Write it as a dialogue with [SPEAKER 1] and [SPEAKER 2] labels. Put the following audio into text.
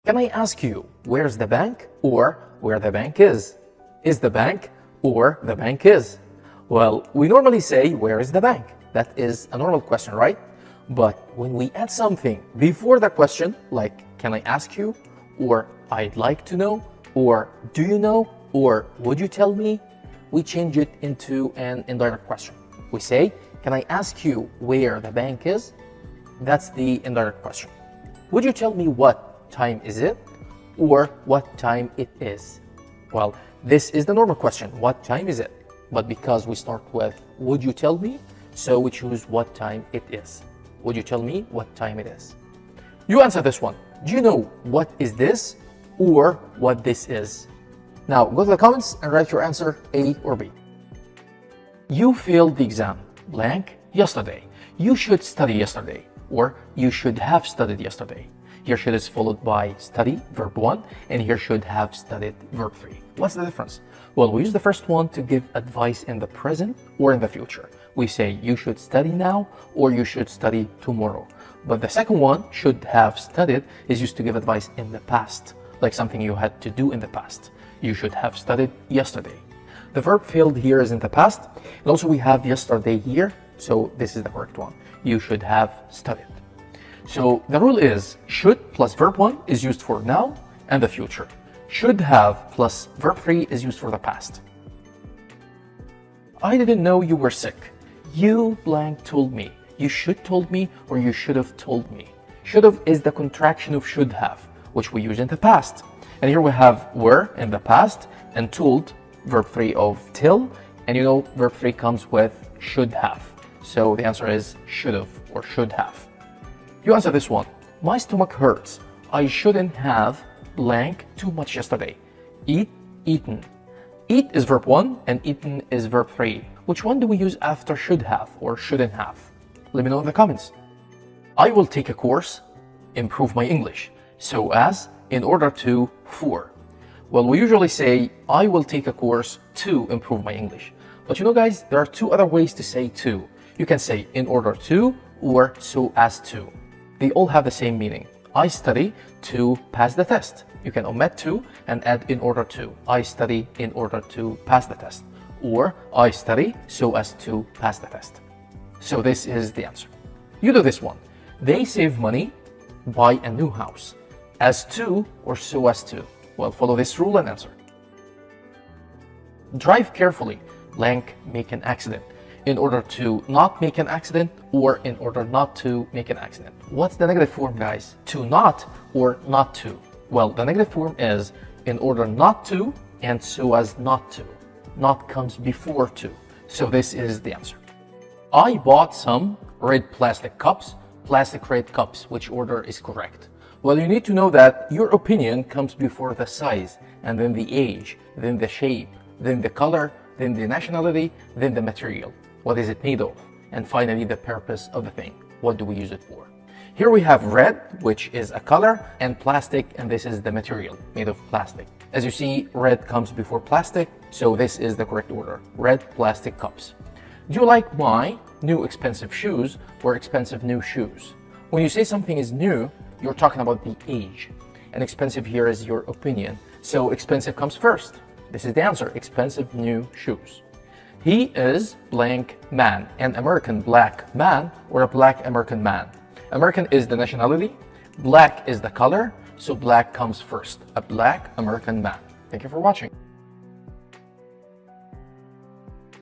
[SPEAKER 1] Can I ask you, where's the bank or where the bank is? Is the bank or the bank is? Well, we normally say, where is the bank? That is a normal question, right? But when we add something before the question, like, can I ask you? Or I'd like to know? Or do you know? Or would you tell me? We change it into an indirect question. We say, can I ask you where the bank is? That's the indirect question. Would you tell me what time is it? Or what time it is? Well, this is the normal question. What time is it? But because we start with, would you tell me? So we choose what time it is. Would you tell me what time it is? You answer this one. Do you know what is this or what this is? Now go to the comments and write your answer, A or B. You failed the exam, blank, yesterday. You should study yesterday, or you should have studied yesterday. Here should is followed by study, verb 1, and here should have studied, verb 3. What's the difference? Well, we use the first one to give advice in the present or in the future. We say you should study now or you should study tomorrow. But the second one, should have studied, is used to give advice in the past, like something you had to do in the past. You should have studied yesterday. The verb failed here is in the past, and also we have yesterday here, so this is the correct one. You should have studied. So the rule is, should plus verb 1 is used for now and the future. Should have plus verb 3 is used for the past. I didn't know you were sick. You blank told me. You should told me or you should have told me. Should have is the contraction of should have, which we use in the past. And here we have were in the past and told, verb 3 of till, and you know verb 3 comes with should have. So the answer is should have or should have. You answer this one. My stomach hurts. I shouldn't have blank too much yesterday. Eat, eaten. Eat is verb 1 and eaten is verb 3. Which one do we use after should have or shouldn't have? Let me know in the comments. I will take a course, improve my English, so as, in order to, for. Well, we usually say, I will take a course to improve my English. But you know guys, there are two other ways to say to. You can say in order to or so as to. They all have the same meaning. I study to pass the test. You can omit to and add in order to. I study in order to pass the test. Or I study so as to pass the test. So this is the answer. You do this one. They save money, buy a new house. As to or so as to. Well, follow this rule and answer. Drive carefully, blank, make an accident. In order to not make an accident or in order not to make an accident. What's the negative form, guys? To not or not to? Well, the negative form is in order not to and so as not to. Not comes before to. So this is the answer. I bought some red plastic cups, plastic red cups. Which order is correct? Well, you need to know that your opinion comes before the size, and then the age, then the shape, then the color, then the nationality, then the material. What is it made of? And finally, the purpose of the thing. What do we use it for? Here we have red, which is a color, and plastic, and this is the material made of plastic. As you see, red comes before plastic, so this is the correct order. Red plastic cups. Do you like my new expensive shoes or expensive new shoes? When you say something is new, you're talking about the age. And expensive here is your opinion. So expensive comes first. This is the answer, expensive new shoes. He is blank man, an American black man or a black American man. American is the nationality, black is the color, so black comes first, a black American man. Thank you for watching.